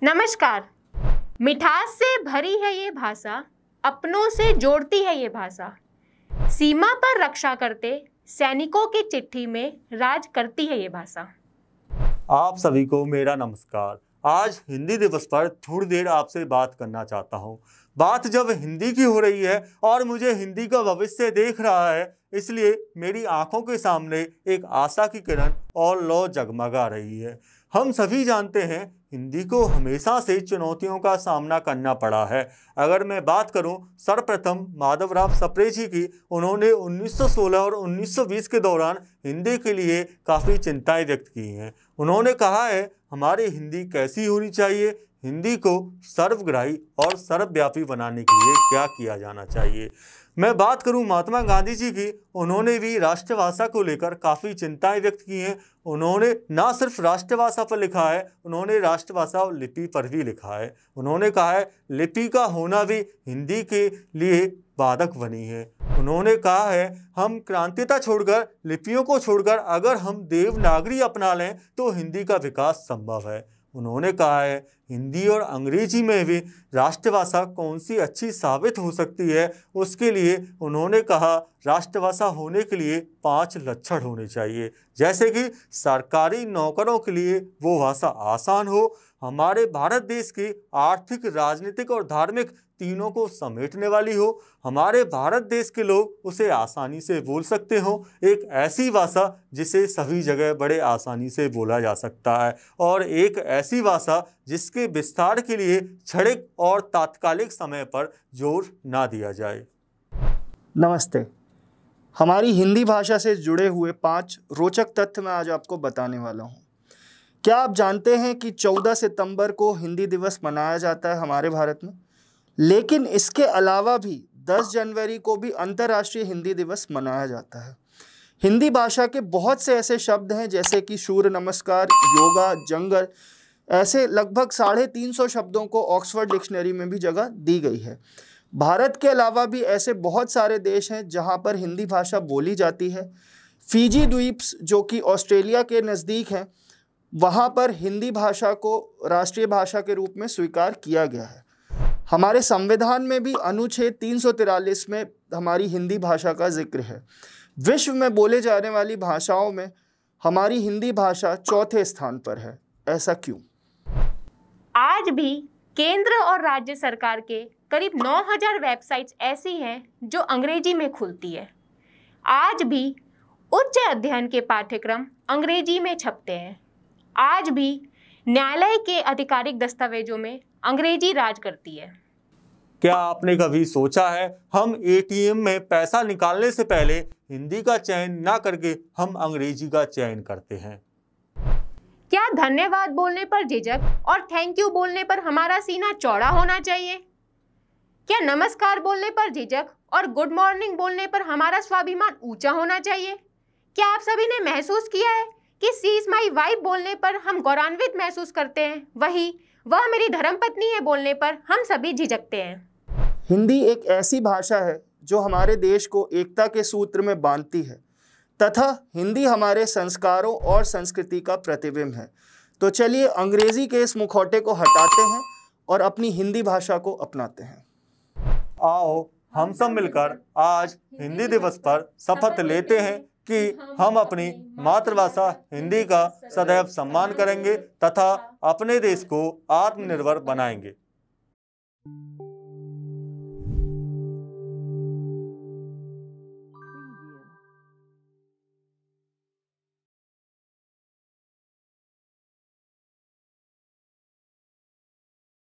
नमस्कार। मिठास से भरी है ये भाषा, अपनों से जोड़ती है ये भाषा। सीमा पर रक्षा करते सैनिकों की चिट्ठी में राज करती है ये भाषा। आप सभी को मेरा नमस्कार। आज हिंदी दिवस पर थोड़ी देर आपसे बात करना चाहता हूँ। बात जब हिंदी की हो रही है और मुझे हिंदी का भविष्य देख रहा है, इसलिए मेरी आंखों के सामने एक आशा की किरण और लौ जगमगा रही है। हम सभी जानते हैं हिंदी को हमेशा से चुनौतियों का सामना करना पड़ा है। अगर मैं बात करूं सर्वप्रथम माधवराव सप्रे जी की, उन्होंने 1916 और 1920 के दौरान हिंदी के लिए काफ़ी चिंताएं व्यक्त की हैं। उन्होंने कहा है हमारी हिंदी कैसी होनी चाहिए, हिंदी को सर्वग्राही और सर्वव्यापी बनाने के लिए क्या किया जाना चाहिए। मैं बात करूं महात्मा गांधी जी की, उन्होंने भी राष्ट्रभाषा को लेकर काफ़ी चिंताएं व्यक्त की हैं। उन्होंने ना सिर्फ राष्ट्रभाषा पर लिखा है, उन्होंने राष्ट्रभाषा और लिपि पर भी लिखा है। उन्होंने कहा है लिपि का होना भी हिंदी के लिए बाधक बनी है। उन्होंने कहा है हम क्रांतिता छोड़कर, लिपियों को छोड़कर अगर हम देवनागरी अपना लें तो हिंदी का विकास संभव है। उन्होंने कहा है हिंदी और अंग्रेजी में भी राष्ट्रभाषा कौन सी अच्छी साबित हो सकती है, उसके लिए उन्होंने कहा राष्ट्रभाषा होने के लिए 5 लक्षण होने चाहिए, जैसे कि सरकारी नौकरों के लिए वो भाषा आसान हो, हमारे भारत देश की आर्थिक, राजनीतिक और धार्मिक तीनों को समेटने वाली हो, हमारे भारत देश के लोग उसे आसानी से बोल सकते हो, एक ऐसी भाषा जिसे सभी जगह बड़े आसानी से बोला जा सकता है, और एक ऐसी भाषा जिसके विस्तार के लिए क्षणिक और तात्कालिक समय पर जोर ना दिया जाए। नमस्ते। हमारी हिंदी भाषा से जुड़े हुए 5 रोचक तथ्य मैं आज आपको बताने वाला हूँ। क्या आप जानते हैं कि 14 सितंबर को हिंदी दिवस मनाया जाता है हमारे भारत में? लेकिन इसके अलावा भी 10 जनवरी को भी अंतर्राष्ट्रीय हिंदी दिवस मनाया जाता है। हिंदी भाषा के बहुत से ऐसे शब्द हैं जैसे कि सूर्य नमस्कार, योगा, जंगल, ऐसे लगभग 350 शब्दों को ऑक्सफोर्ड डिक्शनरी में भी जगह दी गई है। भारत के अलावा भी ऐसे बहुत सारे देश हैं जहां पर हिंदी भाषा बोली जाती है। फिजी द्वीप जो कि ऑस्ट्रेलिया के नज़दीक हैं, वहां पर हिंदी भाषा को राष्ट्रीय भाषा के रूप में स्वीकार किया गया है। हमारे संविधान में भी अनुच्छेद 343 में हमारी हिंदी भाषा का जिक्र है। विश्व में बोले जाने वाली भाषाओं में हमारी हिंदी भाषा 4थे स्थान पर है। ऐसा क्यों? आज भी केंद्र और राज्य सरकार के करीब 9000 वेबसाइट्स ऐसी हैं जो अंग्रेजी में खुलती है। आज भी उच्च अध्ययन के पाठ्यक्रम अंग्रेजी में छपते हैं। आज भी न्यायालय के आधिकारिक दस्तावेजों में अंग्रेजी राज करती है। क्या आपने कभी सोचा है हम एटीएम में पैसा निकालने से पहले हिंदी का चयन ना करके हम अंग्रेजी का चयन करते हैं? क्या धन्यवाद बोलने पर झिझक और थैंक यू बोलने पर हमारा सीना चौड़ा होना चाहिए? क्या नमस्कार बोलने पर झिझक और गुड मॉर्निंग बोलने पर हमारा स्वाभिमान ऊंचा होना चाहिए? क्या आप सभी ने महसूस किया है कि सी इज माई वाइफ बोलने पर हम गौरवान्वित महसूस करते हैं, वही वह मेरी धर्मपत्नी है बोलने पर हम सभी झिझकते हैं? हिंदी एक ऐसी भाषा है जो हमारे देश को एकता के सूत्र में बांधती है तथा हिंदी हमारे संस्कारों और संस्कृति का प्रतिबिंब है। तो चलिए अंग्रेजी के इस मुखौटे को हटाते हैं और अपनी हिंदी भाषा को अपनाते हैं। आओ हम सब मिलकर आज हिंदी दिवस पर शपथ लेते हैं कि हम अपनी मातृभाषा हिंदी का सदैव सम्मान करेंगे तथा अपने देश को आत्मनिर्भर बनाएंगे।